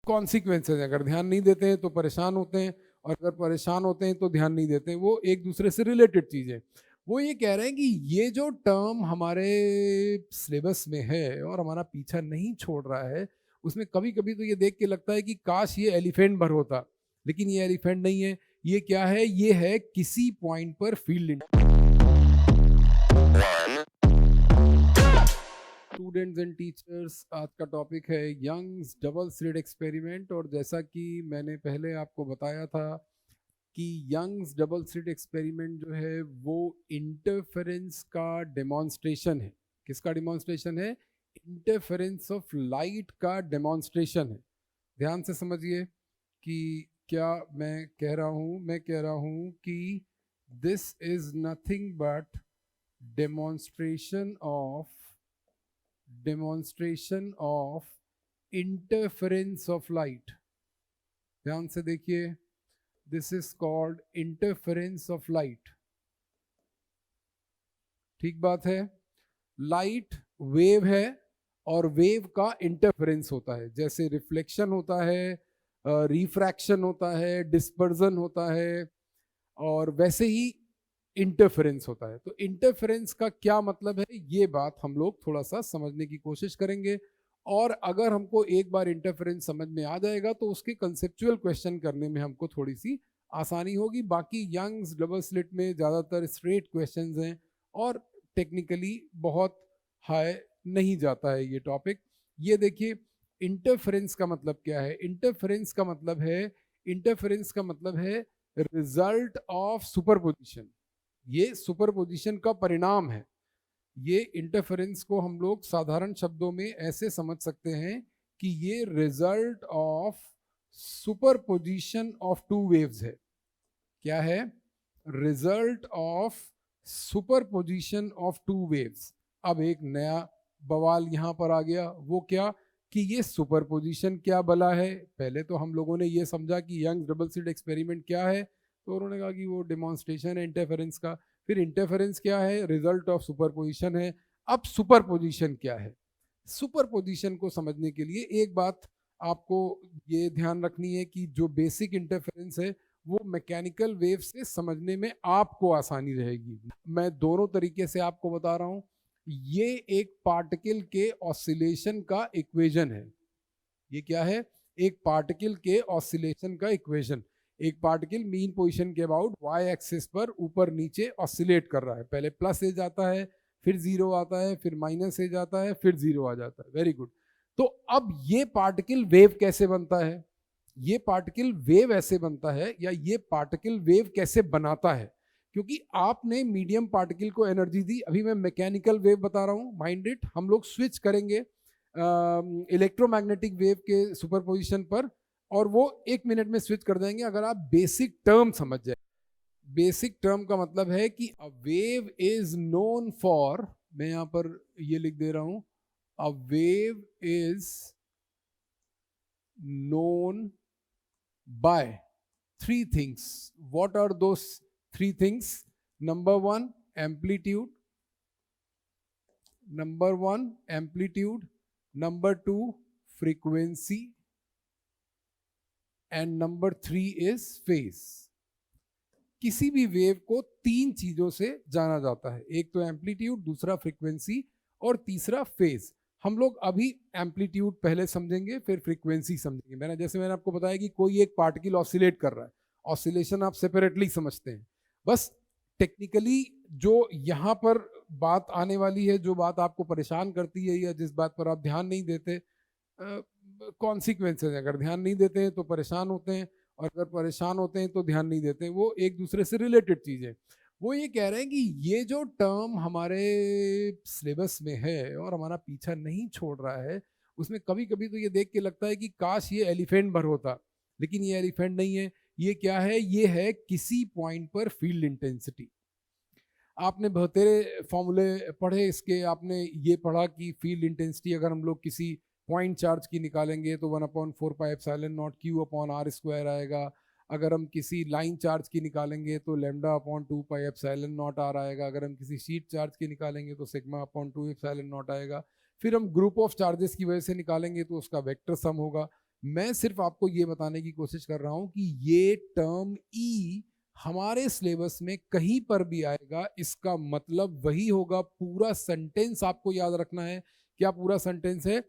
Consequences, अगर ध्यान नहीं देते हैं तो परेशान होते हैं, और अगर परेशान होते हैं तो ध्यान नहीं देते हैं। वो एक दूसरे से रिलेटेड चीज़ें। वो ये कह रहे हैं कि ये जो टर्म हमारे सिलेबस में है और हमारा पीछा नहीं छोड़ रहा है, उसमें कभी कभी तो ये देख के लगता है कि काश ये एलिफेंट भर होता, लेकिन ये एलिफेंट नहीं है। ये क्या है? ये है किसी पॉइंट पर फील्ड। स्टूडेंट्स एंड टीचर्स, आज का टॉपिक है यंग्स डबल स्लिट एक्सपेरिमेंट। और जैसा कि मैंने पहले आपको बताया था कि यंग्स डबल स्लिट एक्सपेरिमेंट जो है वो इंटरफेरेंस का डेमोन्स्ट्रेशन है। किसका डेमोन्स्ट्रेशन है? इंटरफेरेंस ऑफ लाइट का डेमोन्स्ट्रेशन है। ध्यान से समझिए कि क्या मैं कह रहा हूँ। मैं कह रहा हूँ कि this is nothing but demonstration of interference of light. ध्यान से देखिए, this is called interference of light. ठीक बात है। लाइट वेव है और वेव का इंटरफेरेंस होता है। जैसे रिफ्लेक्शन होता है, रिफ्रैक्शन होता है, डिस्पर्जन होता है, और वैसे ही इंटरफेरेंस होता है। तो इंटरफेरेंस का क्या मतलब है, ये बात हम लोग थोड़ा सा समझने की कोशिश करेंगे। और अगर हमको एक बार इंटरफेरेंस समझ में आ जाएगा तो उसके कंसेप्चुअल क्वेश्चन करने में हमको थोड़ी सी आसानी होगी। बाकी यंग्स डबल स्लिट में ज़्यादातर स्ट्रेट क्वेश्चंस हैं और टेक्निकली बहुत हाई नहीं जाता है ये टॉपिक। ये देखिए, इंटरफेरेंस का मतलब क्या है? इंटरफेरेंस का मतलब है रिजल्ट ऑफ सुपरपोजिशन। ये सुपरपोजिशन का परिणाम है। ये इंटरफेरेंस को हम लोग साधारण शब्दों में ऐसे समझ सकते हैं कि ये result of superposition of two waves है। क्या है? Result of superposition of two waves. अब एक नया बवाल यहां पर आ गया। वो क्या? कि ये सुपरपोजिशन क्या भला है? पहले तो हम लोगों ने ये समझा कि यंग डबल स्लिट एक्सपेरिमेंट क्या है, तो उन्होंने कहा कि वो डेमोन्स्ट्रेशन है इंटरफेरेंस का। फिर इंटरफेरेंस क्या है? रिजल्ट ऑफ सुपरपोजिशन है। अब सुपरपोजिशन क्या है? सुपरपोजिशन को समझने के लिए एक बात आपको ये ध्यान रखनी है कि जो बेसिक इंटरफेरेंस है वो मैकेनिकल वेव से समझने में आपको आसानी रहेगी। मैं दोनों तरीके से आपको बता रहा हूं। ये एक पार्टिकल के ऑसिलेशन का इक्वेशन है। ये क्या है? एक पार्टिकल के ऑसिलेशन का इक्वेशन। एक पार्टिकल मीन पोजीशन के अबाउट वाई एक्सिस पर ऊपर नीचे ऑसिलेट कर रहा है। पहले प्लस एज आता है, फिर जीरो आता है, फिर माइनस एज आता है, फिर जीरो आ जाता है। Very good. तो अब ये पार्टिकल वेव कैसे बनता है? ये पार्टिकल वेव ऐसे बनता है, या ये पार्टिकल वेव कैसे बनाता है? क्योंकि आपने मीडियम पार्टिकल को एनर्जी दी। अभी मैं मैकेनिकल वेव बता रहा हूं, माइंड इट। हम लोग स्विच करेंगे इलेक्ट्रोमैग्नेटिक वेव के सुपरपोजिशन पर, और वो एक मिनट में स्विच कर देंगे अगर आप बेसिक टर्म समझ जाए। बेसिक टर्म का मतलब है कि a wave is known for, मैं यहां पर ये लिख दे रहा हूं, a wave is known by three things. What are those three things? Number one, amplitude. Number two, frequency. And number three is phase. किसी भी वेव को तीन चीजों से जाना जाता है। एक तो एम्पलीट्यूड, दूसरा फ्रीक्वेंसी, और तीसरा फेज। हम लोग अभी एम्पलीट्यूड पहले समझेंगे, फिर फ्रीक्वेंसी समझेंगे। मैंने आपको बताया कि कोई एक पार्टिकल ऑसिलेट कर रहा है। ऑसिलेशन आप सेपरेटली समझते हैं। बस टेक्निकली जो यहाँ पर बात आने वाली है, जो बात आपको परेशान करती है या जिस बात पर आप ध्यान नहीं देते, कॉन्सिक्वेंसेज, अगर ध्यान नहीं देते हैं तो परेशान होते हैं, और अगर परेशान होते हैं तो ध्यान नहीं देते हैं। वो एक दूसरे से रिलेटेड चीज़ें। वो ये कह रहे हैं कि ये जो टर्म हमारे सिलेबस में है और हमारा पीछा नहीं छोड़ रहा है, उसमें कभी कभी तो ये देख के लगता है कि काश ये एलिफेंट भर होता, लेकिन ये एलिफेंट नहीं है। ये क्या है? ये है किसी पॉइंट पर फील्ड इंटेंसिटी। आपने बहुतेरे फॉर्मूले पढ़े इसके। आपने ये पढ़ा कि फील्ड इंटेंसिटी अगर हम लोग किसी पॉइंट चार्ज की निकालेंगे तो 1/4πε0 Q/r² आएगा। अगर हम किसी लाइन चार्ज की निकालेंगे तो λ/2πε0r आएगा। अगर हम किसी शीट चार्ज की निकालेंगे तो σ/2ε0 आएगा। फिर हम ग्रुप ऑफ चार्जेस की वजह से निकालेंगे तो उसका वेक्टर सम होगा। मैं सिर्फ आपको ये बताने की कोशिश कर रहा हूं कि ये टर्म ई हमारे सिलेबस में कहीं पर भी आएगा, इसका मतलब वही होगा। पूरा सेंटेंस आपको याद रखना है। क्या पूरा सेंटेंस है?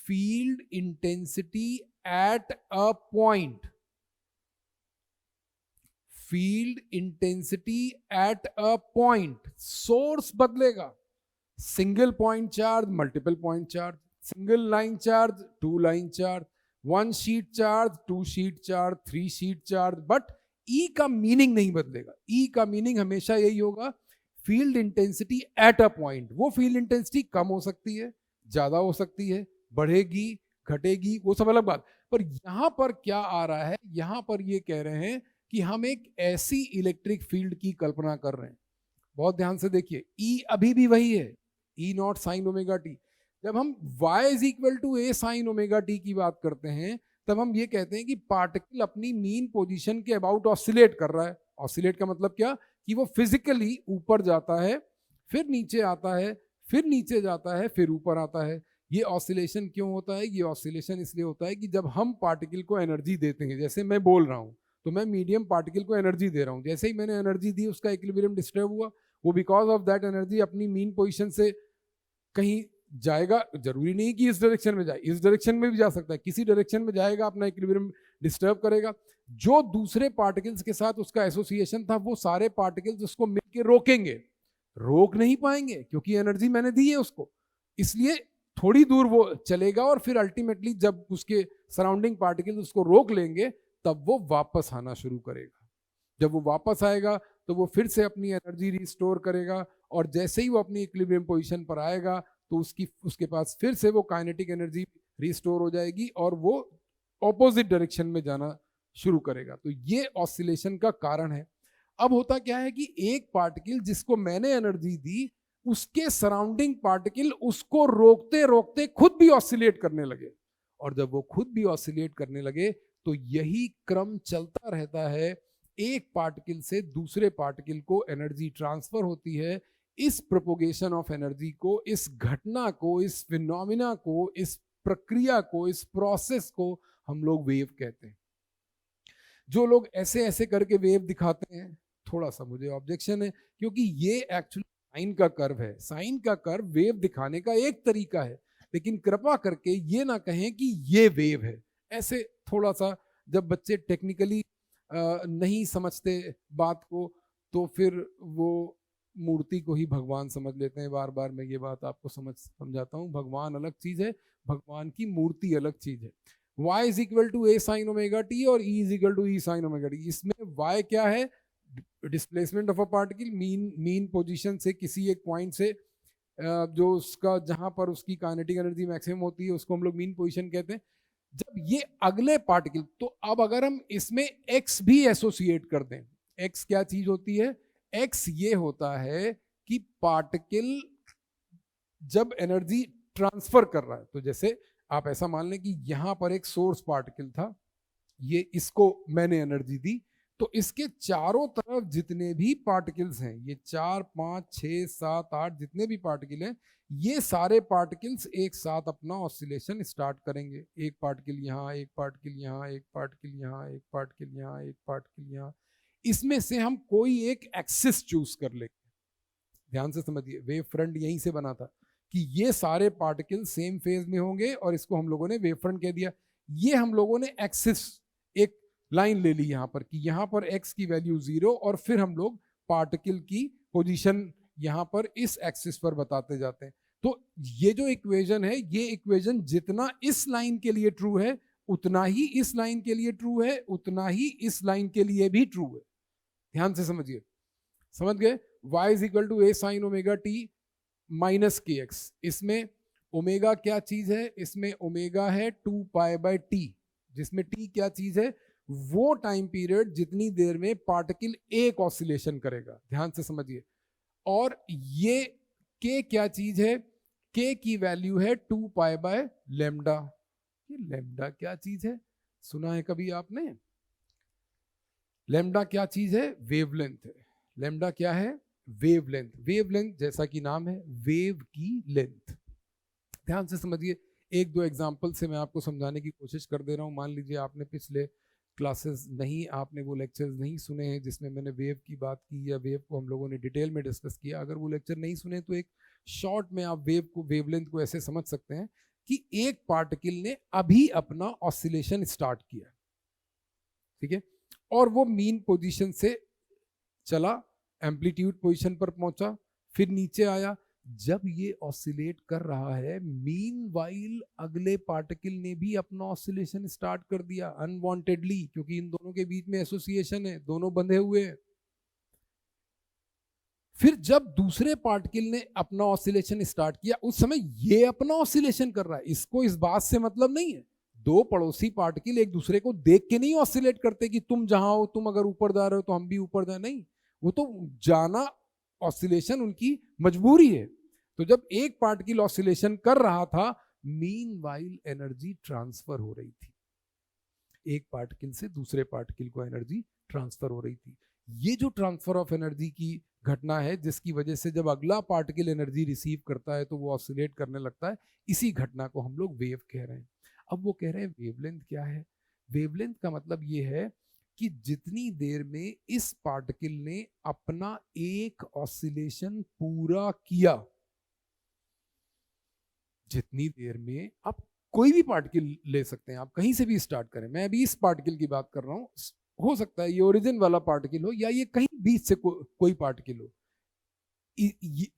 Field intensity at a point, field intensity at a point. Source बदलेगा, single point charge, multiple point charge, single line charge, two line charge, one sheet charge, two sheet charge, three sheet charge, but E का meaning नहीं बदलेगा। ई का meaning हमेशा यही होगा, field intensity at a point. वो field intensity कम हो सकती है, ज्यादा हो सकती है, बढ़ेगी, घटेगी, वो सब अलग बात। पर यहां पर क्या आ रहा है, यहां पर ये कह रहे हैं कि हम एक ऐसी इलेक्ट्रिक फील्ड की कल्पना कर रहे हैं। बहुत ध्यान से देखिए, ई अभी भी वही है, E naught sine omega T. जब हम y is equal to A sine omega T की बात करते हैं, तब हम ये कहते हैं कि पार्टिकल अपनी मीन पोजीशन के अबाउट ऑसिलेट कर रहा है। ऑसिलेट का मतलब क्या? कि वो फिजिकली ऊपर जाता है, फिर नीचे आता है, फिर नीचे जाता है, फिर ऊपर आता है। ये ऑसिलेशन क्यों होता है? ये ऑसिलेशन इसलिए होता है कि जब हम पार्टिकल को एनर्जी देते हैं, जैसे मैं बोल रहा हूं तो मैं मीडियम पार्टिकल को एनर्जी दे रहा हूं, जैसे ही मैंने एनर्जी दी उसका इक्विलिब्रियम डिस्टर्ब हुआ, वो बिकॉज ऑफ दैट एनर्जी अपनी मीन पोजीशन से कहीं जाएगा। जरूरी नहीं कि इस डायरेक्शन में जाए, इस डायरेक्शन में भी जा सकता है, किसी डायरेक्शन में जाएगा, अपना इक्विलिब्रियम डिस्टर्ब करेगा। जो दूसरे पार्टिकल्स के साथ उसका एसोसिएशन था, वो सारे पार्टिकल्स उसको मिलकर रोकेंगे, रोक नहीं पाएंगे क्योंकि एनर्जी मैंने दी है उसको। इसलिए थोड़ी दूर वो चलेगा और फिर अल्टीमेटली जब उसके सराउंडिंग पार्टिकल्स उसको रोक लेंगे, तब वो वापस आना शुरू करेगा। जब वो वापस आएगा तो वो फिर से अपनी एनर्जी रिस्टोर करेगा, और जैसे ही वो अपनी इक्विलिब्रियम पोजीशन पर आएगा तो उसके पास फिर से वो काइनेटिक एनर्जी रिस्टोर हो जाएगी और वो ऑपोजिट डायरेक्शन में जाना शुरू करेगा। तो ये ऑसिलेशन का कारण है। अब होता क्या है कि एक पार्टिकल जिसको मैंने एनर्जी दी, उसके सराउंडिंग पार्टिकल उसको रोकते रोकते खुद भी ऑसिलेट करने लगे, और जब वो खुद भी ऑसिलेट करने लगे तो यही क्रम चलता रहता है। एक पार्टिकल से दूसरे पार्टिकल को एनर्जी ट्रांसफर होती है। इस प्रोपोगेशन ऑफ एनर्जी को, इस घटना को, इस फिनोमिना को, इस प्रक्रिया को, इस प्रोसेस को हम लोग वेव कहते हैं। जो लोग ऐसे ऐसे करके वेव दिखाते हैं, थोड़ा सा मुझे ऑब्जेक्शन है, क्योंकि ये एक्चुअली साइन का कर्व है। साइन का कर्व वेव दिखाने का एक तरीका है, लेकिन कृपा करके ये ना कहें कि ये वेव है। ऐसे थोड़ा सा जब बच्चे टेक्निकली नहीं समझते बात को, तो फिर वो मूर्ति को ही भगवान समझ लेते हैं। बार बार मैं ये बात आपको समझाता हूँ, भगवान अलग चीज है, भगवान की मूर्ति अलग चीज है। y is equal to A sine omega T और e is equal to E sine omega T. इसमें y क्या है? Displacement of a particle mean position से किसी एक पॉइंट से, जो उसका जहां पर उसकी काइनेटिक एनर्जी मैक्सिमम होती है उसको हम लोग मीन पोजीशन कहते हैं। जब ये अगले पार्टिकल, तो अब अगर हम इसमें x भी एसोसिएट कर दें, x क्या चीज होती है? x ये होता है कि पार्टिकल जब एनर्जी ट्रांसफर कर रहा है, तो जैसे आप ऐसा मान लें कि यहां पर एक सोर्स पार्टिकल था, ये इसको मैंने एनर्जी दी, तो इसके चारों तरफ जितने भी पार्टिकल्स हैं, ये 4 5 6 7 8 जितने भी पार्टिकल हैं, ये सारे पार्टिकल्स एक साथ अपना ऑसिलेशन स्टार्ट करेंगे। एक पार्टिकल यहाँ, एक पार्टिकल यहाँ, एक पार्टिकल यहाँ, एक पार्टिकल यहाँ, एक पार्टिकल यहाँ। इसमें से हम कोई एक एक्सिस चूज कर लेंगे। ध्यान से समझिए, वेव फ्रंट यहीं से बना था कि ये सारे पार्टिकल सेम फेज में होंगे, और इसको हम लोगों ने वेव फ्रंट कह दिया। ये हम लोगों ने एक्सिस, एक लाइन ले ली यहाँ पर कि यहाँ पर x की वैल्यू 0, और फिर हम लोग पार्टिकल की पोजीशन यहाँ पर इस एक्सिस पर बताते जाते हैं। तो ये जो इक्वेशन है, ये इक्वेशन जितना इस लाइन के लिए ट्रू है, उतना ही इस लाइन के लिए ट्रू है, उतना ही इस लाइन के लिए भी ट्रू है। ध्यान से समझिए, समझ गए? y is equal to A sine omega T minus K X. इसमें ओमेगा क्या चीज है? इसमें ओमेगा है 2 पाई बाय टी, जिसमें टी क्या चीज है? वो टाइम पीरियड जितनी देर में पार्टिकल एक ऑसिलेशन करेगा। ध्यान से समझिए। और ये के क्या चीज है? के की वैल्यू है 2 पाई बाय लेमडा। ये लेमडा क्या चीज है? सुना है कभी आपने? लेमडा क्या चीज है? वेवलेंथ है। लेमडा क्या है? वेवलेंथ। वेवलेंथ जैसा कि नाम है, वेव की लेंथ। ध्यान से समझिए, एक दो एग्जाम्पल से मैं आपको समझाने की कोशिश कर दे रहा हूँ। मान लीजिए आपने पिछले क्लासेस नहीं, आपने वो लेक्चर्स नहीं सुने हैं जिसमें मैंने वेव की बात की या वेव को हम लोगों ने डिटेल में डिस्कस किया। अगर वो लेक्चर नहीं सुने तो एक शॉर्ट में आप वेवलेंथ को ऐसे समझ सकते हैं कि एक पार्टिकल ने अभी अपना ऑसिलेशन स्टार्ट किया, ठीक है, और वो मीन पोजीशन से चला, एम्पलीट्यूड पोजीशन पर पहुंचा, फिर नीचे आया। जब ये ऑसिलेट कर रहा है, मीनवाइल अगले पार्टिकल ने भी अपना ऑसिलेशन स्टार्ट कर दिया अनवांटेडली, क्योंकि इन दोनों के बीच में एसोसिएशन है, दोनों बंधे हुए हैं। फिर जब दूसरे पार्टिकल ने अपना ऑसिलेशन स्टार्ट किया, उस समय ये अपना ऑसिलेशन कर रहा है। इसको इस बात से मतलब नहीं है, दो पड़ोसी पार्टिकल एक दूसरे को देख के नहीं ऑसिलेट करते कि तुम जहां हो, तुम अगर ऊपर जा रहे हो तो हम भी ऊपर जाए, नहीं, वो तो जाना ऑसिलेशन उनकी मजबूरी है। तो जब एक पार्टिकल ऑसिलेशन कर रहा था, मीनवाइल एनर्जी ट्रांसफर हो रही थी, एक पार्टिकल से दूसरे पार्टिकल को एनर्जी ट्रांसफर हो रही थी। ये जो ट्रांसफर ऑफ एनर्जी की घटना है, जिसकी वजह से जब अगला पार्टिकल एनर्जी रिसीव करता है तो वो ऑसिलेट करने लगता है, इसी घटना को हम लोग वेव कह रहे हैं। अब वो कह रहे हैं वेवलेंथ क्या है? वेवलेंथ का मतलब ये है कि जितनी देर में इस पार्टिकल ने अपना एक ऑसिलेशन पूरा किया, जितनी देर में आप कोई भी पार्टिकल ले सकते हैं, आप कहीं से भी स्टार्ट करें, मैं अभी इस पार्टिकल की बात कर रहा हूं, हो सकता है ये ओरिजिन वाला पार्टिकल हो या ये कहीं बीच से कोई पार्टिकल हो,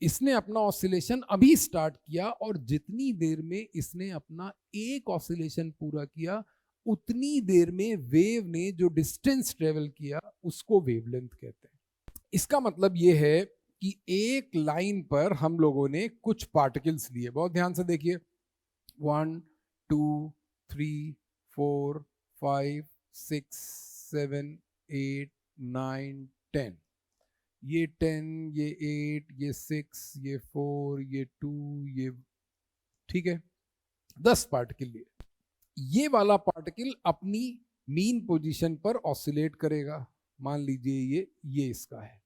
इसने अपना ऑसिलेशन अभी स्टार्ट किया, और जितनी देर में इसने अपना एक ऑसिलेशन पूरा किया, उतनी देर में वेव ने जो डिस्टेंस ट्रेवल किया उसको वेवलेंथ कहते हैं। इसका मतलब ये है कि एक लाइन पर हम लोगों ने कुछ पार्टिकल्स लिए, बहुत ध्यान से देखिए, 1 2 3 4 5 6 7 8 9 10, ये 10, ये 8, ये 6, ये 4, ये 2, ये, ठीक है, 10 पार्टिकल लिए। ये वाला पार्टिकल अपनी मीन पोजीशन पर ऑसिलेट करेगा। मान लीजिए ये इसका है,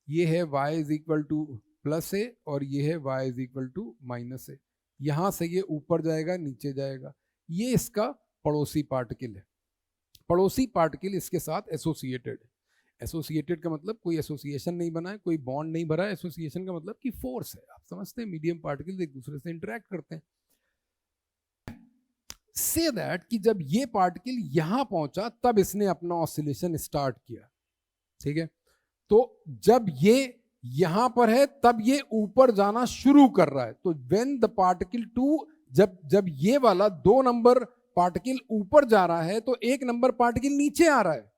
ये है y is equal to plus A और ये है y is equal to minus A. यहां से ये ऊपर जाएगा, नीचे जाएगा, ये इसका पड़ोसी पार्टिकल है। पड़ोसी पार्टिकल इसके साथ एसोसिएटेड है। एसोसिएटेड का मतलब कोई एसोसिएशन नहीं बना है, कोई बॉन्ड नहीं भरा है। एसोसिएशन का मतलब कि फोर्स है, आप समझते हैं, मीडियम पार्टिकल एक दूसरे से इंटरेक्ट करते हैं। से दैट कि जब ये पार्टिकल यहां पहुंचा तब इसने अपना ऑसिलेशन स्टार्ट किया, ठीक है। तो जब ये यहां पर है तब ये ऊपर जाना शुरू कर रहा है। तो व्हेन द पार्टिकल 2, जब ये वाला 2 नंबर पार्टिकल ऊपर जा रहा है तो 1 नंबर पार्टिकल नीचे आ रहा है,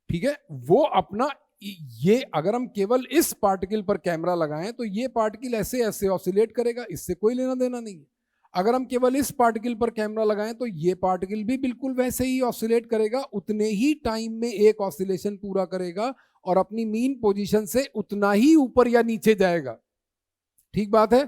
ठीक है। वो अपना, ये अगर हम केवल इस पार्टिकल पर कैमरा लगाएं तो ये पार्टिकल ऐसे ऐसे ऑसिलेट करेगा, इससे कोई लेना देना नहीं है। अगर हम केवल इस पार्टिकल पर कैमरा लगाएं तो ये पार्टिकल भी बिल्कुल वैसे ही ऑसिलेट करेगा, उतने ही टाइम में एक ऑसिलेशन पूरा करेगा और अपनी मीन पोजीशन से उतना ही ऊपर या नीचे जाएगा, ठीक बात है।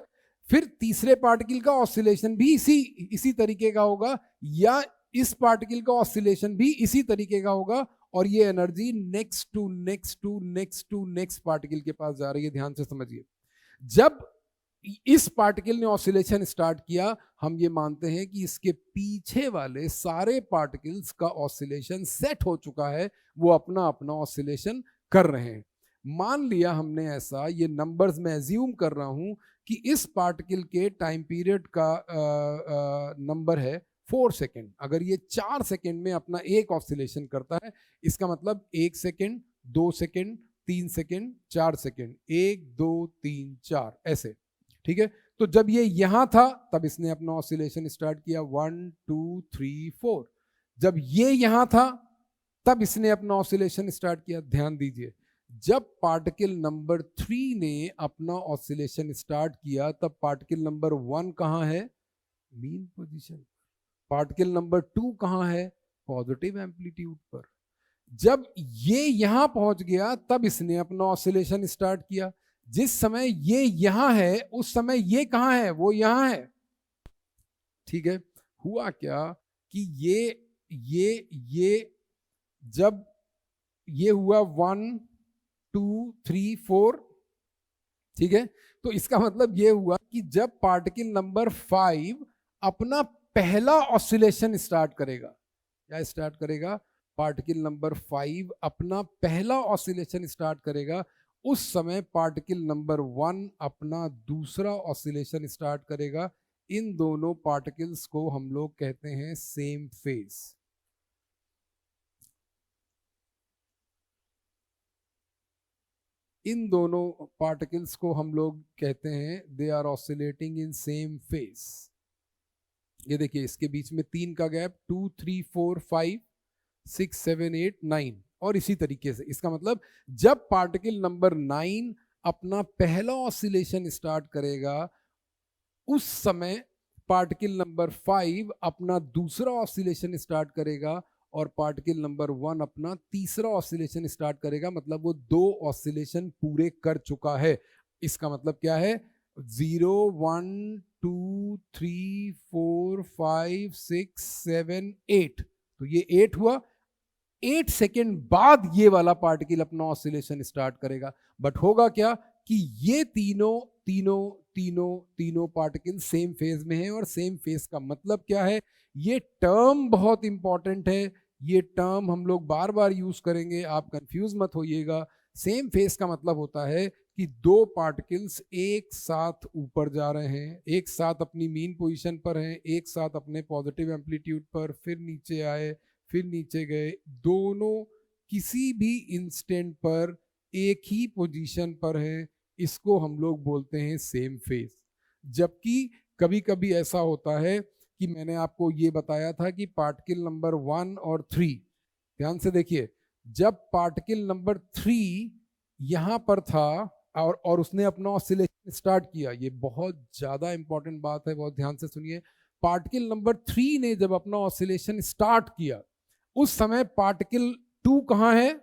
फिर तीसरे पार्टिकल का ऑसिलेशन भी इसी तरीके का होगा, या इस पार्टिकल का ऑसिलेशन भी इसी तरीके का होगा, और ये energy next to next to next to next particle के पास जा रही है। ध्यान से समझिए, जब इस पार्टिकल ने ऑसिलेशन स्टार्ट किया, हम ये मानते हैं कि इसके पीछे वाले सारे पार्टिकल्स का ऑसिलेशन सेट हो चुका है, वो अपना अपना ऑसिलेशन कर रहे हैं। मान लिया हमने ऐसा, ये नंबर्स में एज्यूम कर रहा हूं कि इस पार्टिकल के टाइम पीरियड का नंबर है 4 सेकेंड। अगर ये 4 सेकेंड में अपना एक ऑसिलेशन करता है, इसका मतलब 1 सेकेंड, 2 सेकेंड, 3 सेकेंड, 4 सेकेंड, 1 2 3 4 ऐसे, ठीक है। तो जब ये यहां था तब इसने अपना ऑसिलेशन स्टार्ट किया 1 2 3 4। जब ये यहां था तब इसने अपना ऑसिलेशन स्टार्ट किया। ध्यान दीजिए, जब पार्टिकल नंबर 3 ने अपना ऑसिलेशन स्टार्ट किया तब पार्टिकल नंबर 1 कहां है? Mean position. पार्टिकल नंबर 2 कहां है? पॉजिटिव एम्पलीट्यूड पर। जब ये यहां पहुंच गया तब इसने अपना ऑसिलेशन स्टार्ट किया। जिस समय ये यहां है उस समय ये कहां है? वो यहां है, ठीक है। हुआ क्या कि ये जब ये हुआ 1 2 3 4, ठीक है, तो इसका मतलब ये हुआ कि जब पार्टिकल नंबर 5 अपना पहला ऑसिलेशन स्टार्ट करेगा। क्या स्टार्ट करेगा? पार्टिकल नंबर 5 अपना पहला ऑसिलेशन स्टार्ट करेगा। उस समय पार्टिकल नंबर 1 अपना दूसरा ऑसिलेशन स्टार्ट करेगा। इन दोनों पार्टिकल्स को हम लोग कहते हैं सेम फेज। इन दोनों पार्टिकल्स को हम लोग कहते हैं they are oscillating in same phase. ये देखिए, इसके बीच में 3 का गैप, 2 3 4 5 6 7 8 9, और इसी तरीके से इसका मतलब जब पार्टिकल नंबर 9 अपना पहला ऑसिलेशन स्टार्ट करेगा, उस समय पार्टिकल नंबर 5 अपना दूसरा ऑसिलेशन स्टार्ट करेगा और पार्टिकल नंबर 1 अपना तीसरा ऑसिलेशन स्टार्ट करेगा। मतलब वो 2 ऑसिलेशन पूरे कर चुका है। इसका मतलब क्या है? 0 1 2 3 4 5 6 7 8, तो ये 8 हुआ। 8 सेकेंड बाद ये वाला पार्टिकल अपना ऑसिलेशन स्टार्ट करेगा। बट होगा क्या कि ये तीनों तीनों तीनों तीनों पार्टिकल सेम फेज में हैं। और सेम फेज का मतलब क्या है? ये टर्म बहुत इंपॉर्टेंट है। ये टर्म हम लोग बार बार यूज करेंगे, आप कंफ्यूज मत होइएगा। सेम फेज का मतलब होता है कि 2 पार्टिकल्स एक साथ ऊपर जा रहे हैं, एक साथ अपनी मीन पोजीशन पर हैं, एक साथ अपने पॉजिटिव एम्पलीट्यूड पर, फिर नीचे आए, फिर नीचे गए। दोनों किसी भी इंस्टेंट पर एक ही पोजीशन पर हैं। इसको हम लोग बोलते हैं सेम फेज। जबकि कभी कभी ऐसा होता है कि मैंने आपको ये बताया था कि पार्टिकल नंबर 1 और 3, ध्यान से देखिए, जब पार्टिकल नंबर 3 यहां पर था और उसने अपना ऑसिलेशन स्टार्ट किया, ये बहुत ज्यादा इंपॉर्टेंट बात है, बहुत ध्यान से सुनिए। पार्टिकल नंबर 3 ने जब अपना ऑसिलेशन स्टार्ट किया, उस समय पार्टिकल 2 कहां है?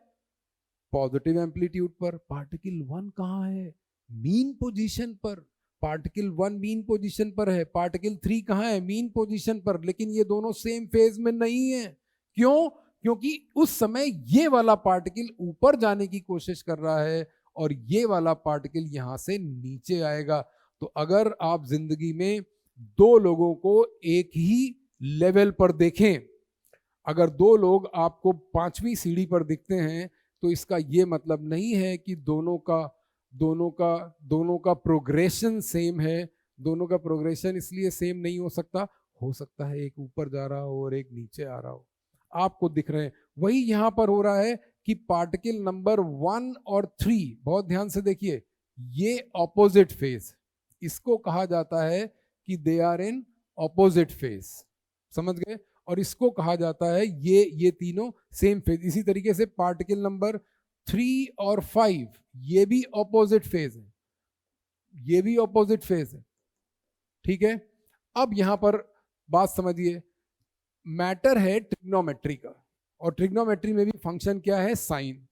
पॉजिटिव एम्पलीट्यूड पर। पार्टिकल 1 कहां है? मीन पोजीशन पर। पार्टिकल 1 मीन पोजीशन पर है, पार्टिकल 3 कहां है? मीन पोजीशन पर। लेकिन ये दोनों सेम फेज में नहीं है। क्यों? क्योंकि उस समय ये वाला पार्टिकल ऊपर जाने की कोशिश कर रहा है और ये वाला पार्टिकल यहां से नीचे आएगा। तो अगर आप जिंदगी में 2 लोगों को एक ही लेवल पर देखें, अगर 2 लोग आपको 5वीं सीढ़ी पर दिखते हैं, तो इसका ये मतलब नहीं है कि दोनों का प्रोग्रेशन सेम है। दोनों का प्रोग्रेशन इसलिए सेम नहीं हो सकता है एक ऊपर जा रहा हो और एक नीचे आ रहा हो। आपको दिख रहे हैं, वही यहां पर हो रहा है कि पार्टिकल नंबर 1 और 3, बहुत ध्यान से देखिए, ये ऑपोजिट फेज, इसको कहा जाता है कि they are in opposite phase. समझ गए? और इसको कहा जाता है ये तीनों सेम फेज। इसी तरीके से पार्टिकल नंबर 3 और 5 ये भी ऑपोजिट फेज है, ये भी ऑपोजिट फेज है। ठीक है? अब यहां पर बात समझिए, मैटर है ट्रिग्नोमेट्री का, और ट्रिग्नोमेट्री में भी फंक्शन क्या है? साइन।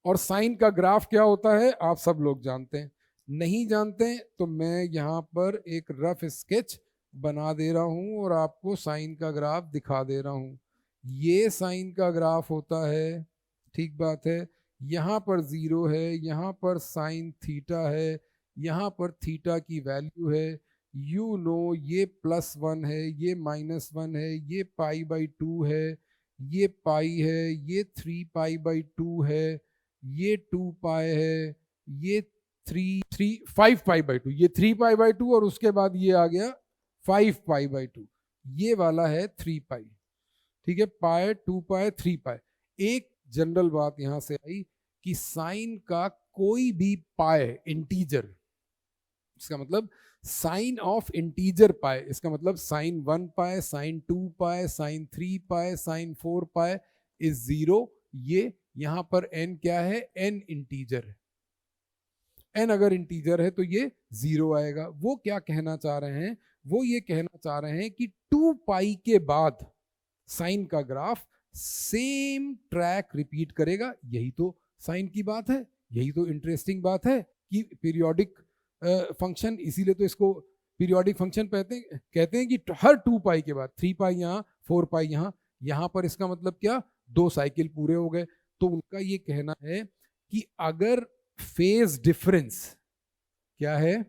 और साइन का ग्राफ क्या होता है आप सब लोग जानते हैं। नहीं जानते तो मैं यहां पर एक रफ स्केच बना दे रहा हूं और आपको साइन का ग्राफ दिखा दे रहा हूं। ये साइन का ग्राफ होता है, ठीक बात है। यहाँ पर 0 है, यहाँ पर साइन थीटा है, यहाँ पर थीटा की वैल्यू है। यू नो ये +1 है, ये -1 है, ये π/2 है, ये पाई है, ये 3π/2 है, ये 2π है, ये 5π/2, ये 3π/2 और उसके बाद ये आ गया 5π/2, ये वाला है 3π। ठीक है? पाई, 2π, 3π। एक जनरल बात यहां से आई कि साइन का कोई भी पाई इंटीजर, इसका मतलब साइन ऑफ इंटीजर पाई, इसका मतलब sine 1π, sine 2π, sine 3π, sine 4π is 0। ये यहां पर n क्या है? n इंटीजर है। n अगर इंटीजर है तो ये 0 आएगा। वो क्या कहना चाह रहे हैं? वो ये कहना चाह रहे हैं कि 2π के बाद साइन का ग्राफ सेम ट्रैक रिपीट करेगा। यही तो साइन की बात है, यही तो इंटरेस्टिंग बात है कि पीरियोडिक फंक्शन, इसीलिए तो इसको पीरियोडिक फंक्शन कहते हैं कि हर 2π के बाद 3π यहाँ, 4π यहाँ, यहाँ पर इसका मतलब क्या? 2 साइकिल पूरे हो गए। तो उनका ये कहना है कि अगर फेज डिफरेंस, क्या है?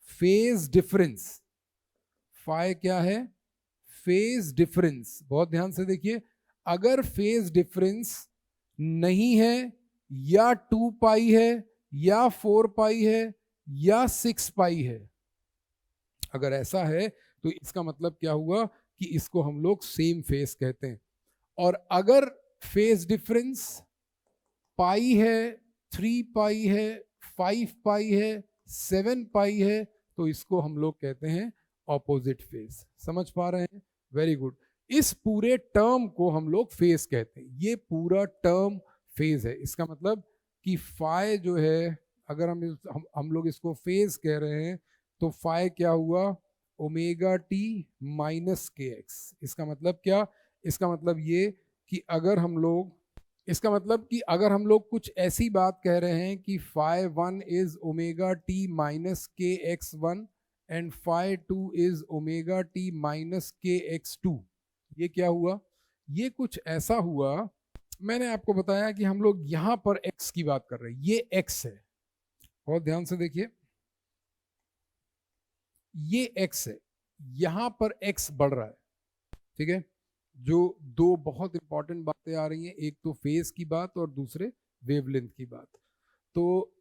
फेज डिफरेंस, फाई क्या है? फेज डिफरेंस, बहुत ध्यान से देखिए, अगर फेज डिफरेंस नहीं है या 2 पाई है या 4 पाई है या 6 पाई है, अगर ऐसा है तो इसका मतलब क्या हुआ कि इसको हम लोग सेम फेज कहते हैं। और अगर फेज डिफरेंस पाई है, 3 पाई है, 5 पाई है, 7 पाई है, तो इसको हम लोग कहते हैं ऑपोजिट फेज। समझ पा रहे हैं? Very good. इस पूरे टर्म को हम लोग फेज कहते हैं, ये पूरा टर्म फेज है। इसका मतलब कि फाई जो है, अगर हम लोग इसको फेज कह रहे हैं तो फाई क्या हुआ, omega T minus K x. इसका मतलब क्या, इसका मतलब ये कि अगर हम लोग, इसका मतलब कि अगर हम लोग कुछ ऐसी बात कह रहे हैं कि phi 1 is omega T minus K X 1 and phi 2 is omega T minus K X 2, ये क्या हुआ, ये कुछ ऐसा हुआ, मैंने आपको बताया कि हम लोग यहां पर x की बात कर रहे हैं, ये x है, बहुत ध्यान से देखिए, ये x है, यहां पर x बढ़ रहा है, ठीक है। जो दो बहुत इंपॉर्टेंट बातें आ रही हैं, एक तो फेज की बात और दूसरे वेवलेंथ की बात। तो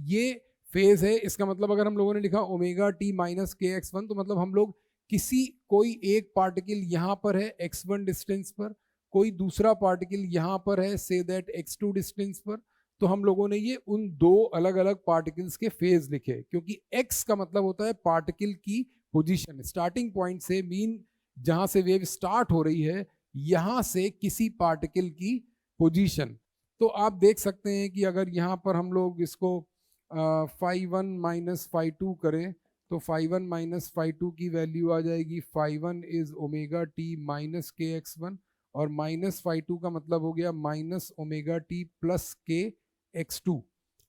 ये फेज है, इसका मतलब अगर हम लोगों ने लिखा omega T minus K X 1, तो मतलब हम लोग किसी, कोई एक पार्टिकल यहां पर है x1 डिस्टेंस पर, कोई दूसरा पार्टिकल यहां पर है से दैट x2 डिस्टेंस पर, तो हम लोगों ने ये उन दो अलग अलग पार्टिकल्स के फेज लिखे, क्योंकि x का मतलब होता है पार्टिकल की पोजीशन, स्टार्टिंग पॉइंट से, मीन जहां से वेव स्टार्ट हो रही है यहां से किसी पार्टिकल की पोजीशन। तो आप देख सकते हैं कि अगर यहां पर हम लोग इसको फाई 1 माइनस फाई 2 करें, तो फाई 1 माइनस फाई 2 की वैल्यू आ जाएगी phi 1 is omega T minus K X 1, और माइनस फाई 2 का मतलब हो गया minus omega T plus K X 2।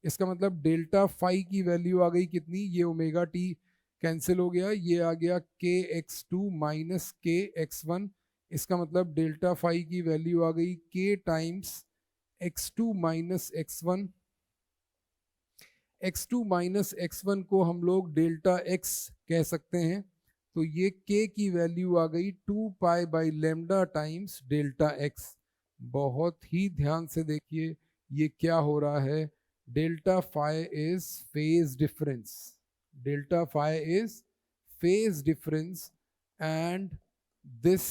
इसका मतलब डेल्टा फाई की वैल्यू आ गई कितनी, ये ओमेगा टी कैंसिल हो गया, ये आ गया के एक्स 2 माइनस के एक्स 1। इसका मतलब डेल्टा फाई की वैल्यू आ गई के times x 2 minus x 1। x2 minus x1 को हम लोग डेल्टा x कह सकते हैं, तो ये k की वैल्यू आ गई 2 pi by lambda times delta x। बहुत ही ध्यान से देखिए ये क्या हो रहा है, delta phi is phase difference, delta phi is phase difference and this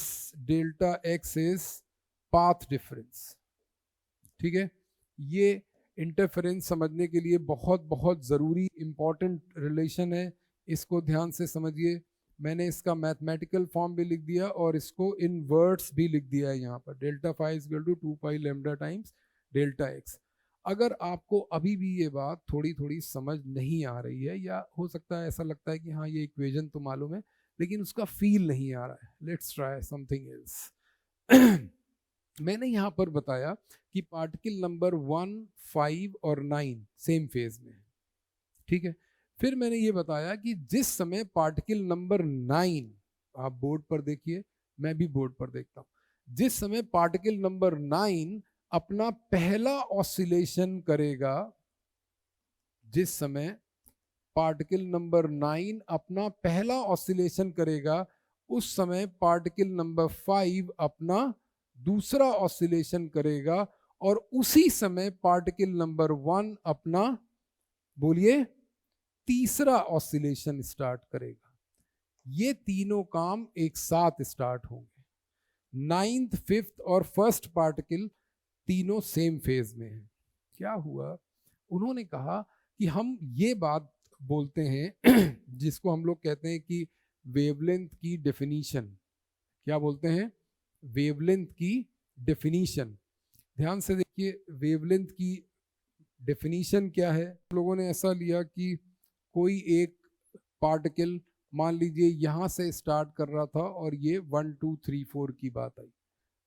delta x is path difference, ठीक है। ये इंटरफेरेंस समझने के लिए बहुत बहुत ज़रूरी इंपॉर्टेंट रिलेशन है, इसको ध्यान से समझिए। मैंने इसका मैथमेटिकल फॉर्म भी लिख दिया और इसको इन वर्ड्स भी लिख दिया है यहाँ पर, delta phi is equal to 2 pi lambda times delta X. अगर आपको अभी भी ये बात थोड़ी थोड़ी समझ नहीं आ रही है, या हो सकता है ऐसा लगता है कि हाँ ये इक्वेशन तो मालूम है लेकिन उसका फील नहीं आ रहा है, लेट्स ट्राई समथिंग एल्स। मैंने यहां पर बताया कि पार्टिकल नंबर 1, 5 और 9 सेम फेज में है, ठीक है। फिर मैंने ये बताया कि जिस समय पार्टिकल नंबर 9, आप बोर्ड पर देखिए, मैं भी बोर्ड पर देखता हूं, जिस समय पार्टिकल नंबर 9 अपना पहला ऑसिलेशन करेगा, जिस समय पार्टिकल नंबर 9 अपना पहला ऑसिलेशन करेगा, उस समय पार्टिकल नंबर 5 अपना दूसरा ऑसिलेशन करेगा, और उसी समय पार्टिकल नंबर 1 अपना, बोलिए, तीसरा ऑसिलेशन स्टार्ट करेगा। ये तीनों काम एक साथ स्टार्ट होंगे। 9th, 5th और 1st पार्टिकल तीनों सेम फेज में है। क्या हुआ, उन्होंने कहा कि हम ये बात बोलते हैं जिसको हम लोग कहते हैं कि वेवलेंथ की डेफिनीशन, क्या बोलते हैं, वेवलेंथ की डेफिनीशन। ध्यान से देखिए, वेवलेंथ की डेफिनीशन क्या है। लोगों ने ऐसा लिया कि कोई एक पार्टिकल, मान लीजिए यहां से स्टार्ट कर रहा था और ये 1 2 3 4 की बात आई।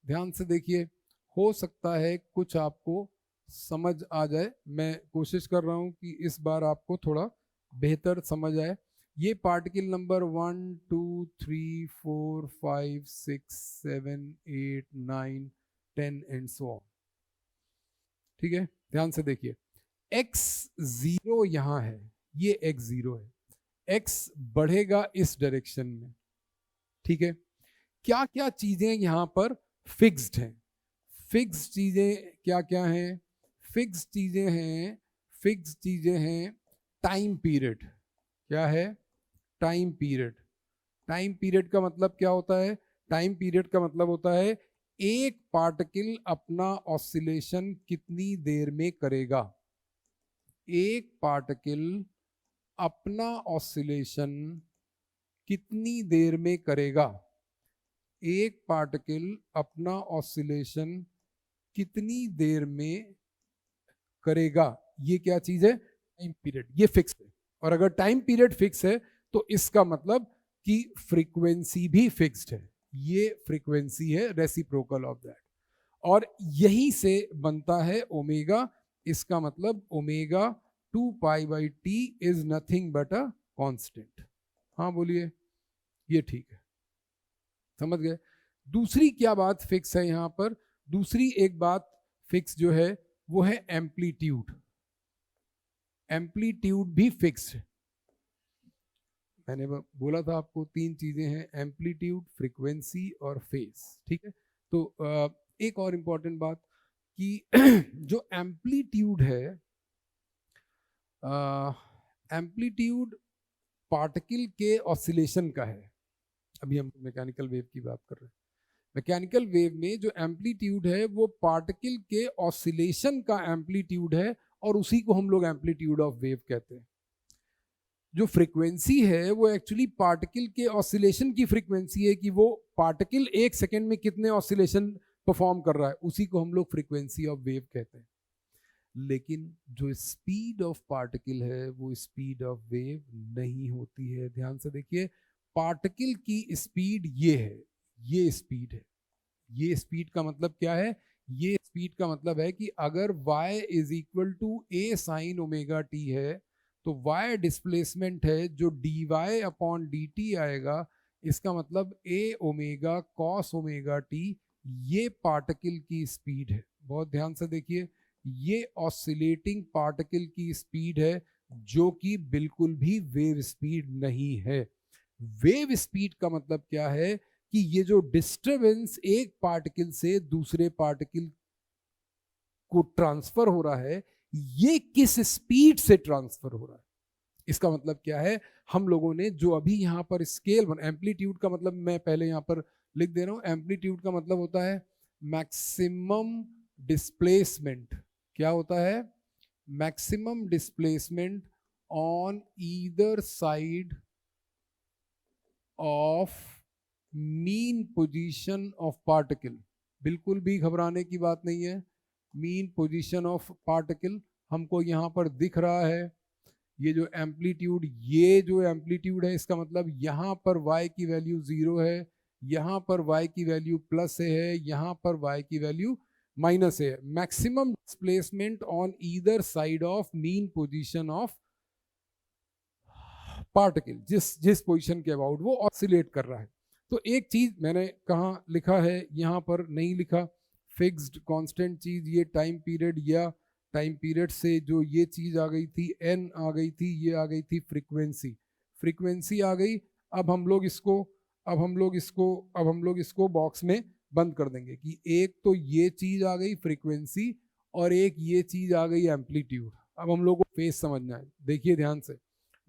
ध्यान से देखिए, हो सकता है कुछ आपको समझ आ जाए, मैं कोशिश कर रहा हूं कि इस बार आपको थोड़ा बेहतर समझ आए। ये particle number 1 2 3 4 5 6 7 8 9 10 and so on, ठीक है। ध्यान से देखिए, x0 यहां है, ये x0 है, x बढ़ेगा इस डायरेक्शन में, ठीक है। क्या क्या चीजें यहाँ पर फिक्स्ड हैं? फिक्स्ड चीजें क्या क्या हैं? फिक्स्ड चीजें हैं, फिक्स्ड चीजें हैं टाइम पीरियड। क्या है? Time period. टाइम पीरियड का मतलब क्या होता है? टाइम पीरियड का मतलब होता है एक पार्टिकल अपना ऑसिलेशन कितनी देर में करेगा। एक पार्टिकल अपना ऑसिलेशन कितनी देर में करेगा। एक पार्टिकल अपना ऑसिलेशन कितनी देर में करेगा, ये क्या चीज है? Time period. ये फिक्स है, और अगर टाइम पीरियड फिक्स है तो इसका मतलब कि फ्रीक्वेंसी भी फिक्स्ड है। ये फ्रीक्वेंसी है, रेसिप्रोकल ऑफ दैट, और यहीं से बनता है ओमेगा। इसका मतलब omega 2π/T is nothing but a constant. हाँ बोलिए, ये ठीक है, समझ गए। दूसरी क्या बात फिक्स है यहां पर? दूसरी एक बात फिक्स जो है वो है एम्पलीट्यूड। एम्पलीट्यूड भी फिक्स है। मैंने बोला था आपको तीन चीजें हैं, एम्पलीट्यूड, फ्रीक्वेंसी और फेस। ठीक है, तो एक और इंपॉर्टेंट बात कि जो एम्पलीट्यूड है, एम्पलीट्यूड पार्टिकल के ऑसिलेशन का है। अभी हम मैकेनिकल वेव की बात कर रहे हैं। मैकेनिकल वेव में जो एम्पलीट्यूड है वो पार्टिकल के ऑसिलेशन का एम्पलीट्यूड है, और उसी को हम लोग एम्पलीट्यूड ऑफ वेव कहते हैं। जो फ्रीक्वेंसी है वो एक्चुअली पार्टिकल के ऑसिलेशन की फ्रीक्वेंसी है, कि वो पार्टिकल एक सेकेंड में कितने ऑसिलेशन परफॉर्म कर रहा है, उसी को हम लोग फ्रीक्वेंसी ऑफ वेव कहते हैं। लेकिन जो स्पीड ऑफ पार्टिकल है वो स्पीड ऑफ वेव नहीं होती है। ध्यान से देखिए, पार्टिकल की स्पीड ये है, ये स्पीड है। ये स्पीड का मतलब क्या है? ये स्पीड का मतलब है कि अगर y is equal to a sine omega T है, तो y डिस्प्लेसमेंट है जो dy अपॉन dt आएगा। इसका मतलब a omega cos omega T, ये पार्टिकल की स्पीड है। बहुत ध्यान से देखिए, ये ऑसिलेटिंग पार्टिकल की स्पीड है, जो कि बिल्कुल भी वेव स्पीड नहीं है। वेव स्पीड का मतलब क्या है? कि ये जो डिस्टरबेंस एक पार्टिकल से दूसरे पार्टिकल को ट्रांसफर हो रहा है, ये किस स्पीड से ट्रांसफर हो रहा है। इसका मतलब क्या है? हम लोगों ने जो अभी यहां पर स्केल एम्पलीट्यूड का मतलब मैं पहले यहां पर लिख दे रहा हूं। एम्पलीट्यूड का मतलब होता है मैक्सिमम डिस्प्लेसमेंट। क्या होता है? Maximum displacement on either side of mean position of particle. बिल्कुल भी घबराने की बात नहीं है। मीन पोजीशन ऑफ पार्टिकल हमको यहाँ पर दिख रहा है। ये जो एम्पलीट्यूड, ये जो एम्पलीट्यूड है, इसका मतलब यहाँ पर y की वैल्यू 0 है, यहाँ पर y की वैल्यू प्लस है, यहाँ पर y की वैल्यू माइनस है। Maximum displacement on either side of mean position of particle, जिस जिस पोजीशन के अबाउट वो ऑसिलेट कर रहा है। तो एक चीज मैंने कहाँ लिखा है, यहाँ पर नहीं लिखा। फिक्स्ड कांस्टेंट चीज, ये टाइम पीरियड, या टाइम पीरियड से जो ये चीज आ गई थी n आ गई थी, ये आ गई थी फ्रीक्वेंसी। फ्रीक्वेंसी आ गई। अब हम लोग इसको अब हम लोग इसको बॉक्स में बंद कर देंगे कि एक तो ये चीज आ गई फ्रीक्वेंसी, और एक ये चीज आ गई एम्पलीट्यूड। अब हम लोग को फेस समझना है। देखिए ध्यान से,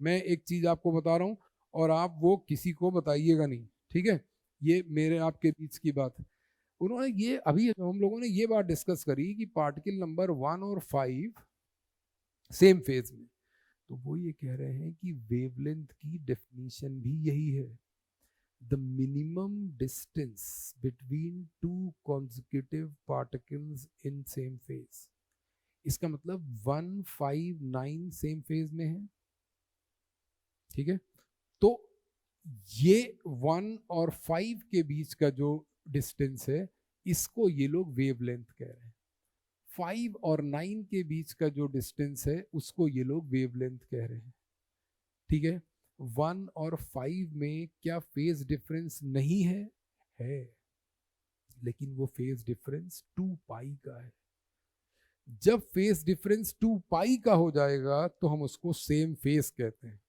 मैं एक चीज आपको बता रहा हूं और आप वो किसी को बताइएगा नहीं, ठीक है? ये मेरे आपके बीच की बात है। उन्होंने ये अभी हम लोगों ने ये बात डिस्कस करी कि पार्टिकल नंबर 1 और 5 सेम फेज में, तो वो ये कह रहे हैं कि वेवलेंथ की डेफिनेशन भी यही है, the minimum distance between two consecutive particles in same phase. इसका मतलब 1, 5, 9 सेम फेज में है, ठीक है? तो ये 1 और 5 के बीच का जो डिस्टेंस है, इसको ये लोग वेवलेंथ कह रहे हैं। 5 और 9 के बीच का जो डिस्टेंस है, उसको ये लोग वेवलेंथ कह रहे हैं, ठीक है? 1 और 5 में क्या फेज डिफरेंस नहीं है? है, लेकिन वो फेज डिफरेंस 2π का है। जब फेज डिफरेंस 2π का हो जाएगा तो हम उसको सेम फेज कहते हैं।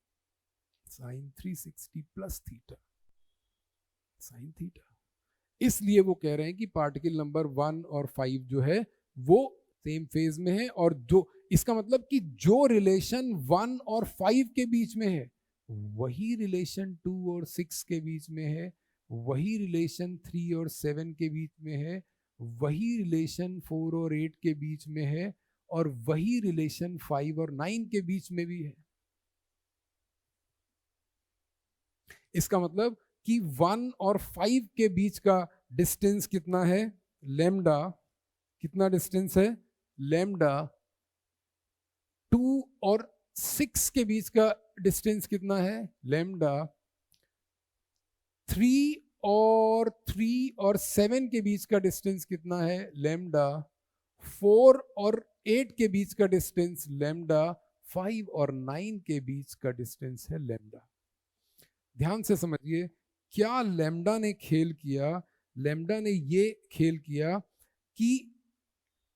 Sine 360 plus theta, sine theta. इसलिए वो कह रहे हैं कि पार्टिकल नंबर 1 और 5 जो है वो सेम फेज में है, और जो इसका मतलब कि जो रिलेशन 1 और 5 के बीच में है वही रिलेशन 2 और 6 के बीच में है, वही रिलेशन 3 और 7 के बीच में है, वही रिलेशन 4 और 8 के बीच में है, और वही रिलेशन 5 और 9 के बीच में भी है। इसका मतलब कि 1 और 5 के बीच का डिस्टेंस कितना है, लैम्डा। कितना डिस्टेंस है, लैम्डा। 2 और 6 के बीच का डिस्टेंस कितना है, लैम्डा। 3 और 7 के बीच का डिस्टेंस कितना है, लैम्डा। 4 और 8 के बीच का डिस्टेंस लैम्डा। 5 और 9 के बीच का डिस्टेंस है लैम्डा। ध्यान से समझिए क्या लैम्डा ने खेल किया। लैम्डा ने ये खेल किया कि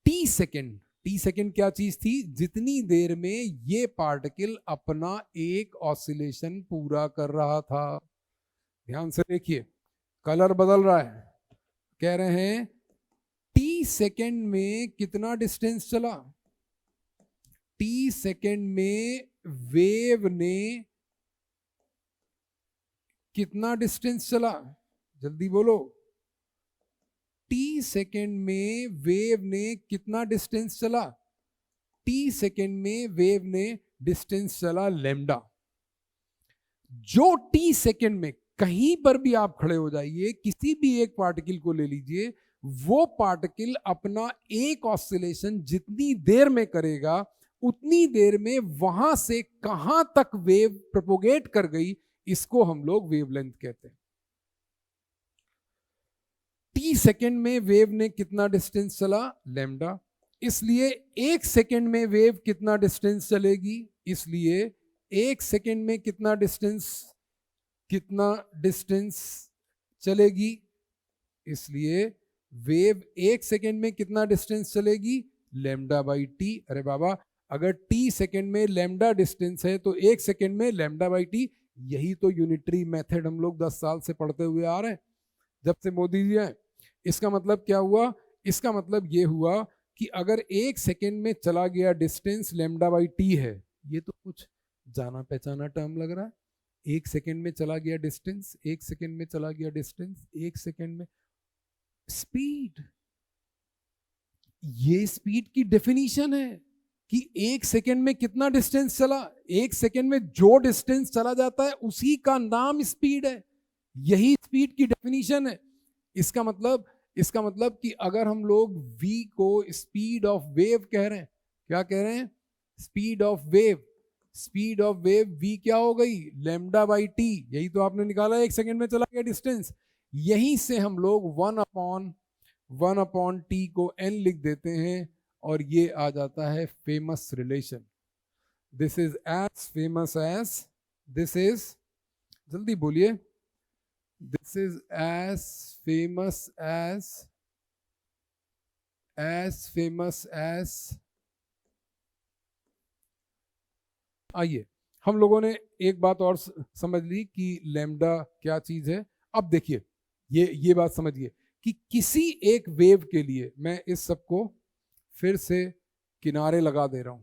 टी सेकेंड क्या चीज थी, जितनी देर में ये पार्टिकल अपना एक ऑसिलेशन पूरा कर रहा था। ध्यान से देखिए कलर बदल रहा है। कह रहे हैं टी सेकेंड में कितना डिस्टेंस चला, टी सेकेंड में वेव ने कितना डिस्टेंस चला, जल्दी बोलो। टी सेकेंड में वेव ने कितना डिस्टेंस चला, टी सेकेंड में वेव ने डिस्टेंस चला लैम्डा। जो टी सेकेंड में कहीं पर भी आप खड़े हो जाइए, किसी भी एक पार्टिकल को ले लीजिए, वो पार्टिकल अपना एक ऑसिलेशन जितनी देर में करेगा उतनी देर में वहां से कहां तक वेव प्रोपोगेट कर गई, इसको हम लोग वेवलेंथ कहते हैं। टी सेकेंड में वेव ने कितना डिस्टेंस चला, लैम्डा। इसलिए एक सेकेंड में वेव कितना डिस्टेंस चलेगी, इसलिए एक सेकेंड में कितना डिस्टेंस चलेगी, इसलिए वेव एक सेकेंड में कितना डिस्टेंस चलेगी, लैम्डा बाई टी। अरे बाबा अगर टी सेकेंड में लैम्डा डिस्टेंस है तो एक सेकेंड में लैम्डा बाई टी। यही तो यूनिटरी मेथड हम लोग 10 साल से पढ़ते हुए आ रहे हैं जब से मोदी जी आए। इसका मतलब क्या हुआ, इसका मतलब ये हुआ कि अगर एक सेकेंड में चला गया डिस्टेंस लैम्डा बाई टी है, ये तो कुछ जाना पहचाना टर्म लग रहा है। एक सेकेंड में चला गया डिस्टेंस, एक सेकेंड में चला गया डिस्टेंस, एक सेकेंड में स्पीड। ये स्पीड की डेफिनेशन है कि एक सेकेंड में कितना डिस्टेंस चला, एक सेकेंड में जो डिस्टेंस चला जाता है उसी का नाम स्पीड है। यही स्पीड की डेफिनेशन है। इसका मतलब कि अगर हम लोग v को स्पीड ऑफ वेव कह रहे हैं, क्या कह रहे हैं, speed of wave. Speed of wave v क्या हो गई, लैम्डा बाई टी। यही तो आपने निकाला, एक सेकेंड में चला गया डिस्टेंस। यहीं से हम लोग 1 अपॉन टी को n लिख देते हैं और ये आ जाता है famous relation. This is as famous as, this is, जल्दी बोलिए, this is as famous as आइए हम लोगों ने एक बात और समझ ली कि लैम्डा क्या चीज है। अब देखिए ये बात समझिए कि किसी एक वेव के लिए, मैं इस सबको फिर से किनारे लगा दे रहा हूं।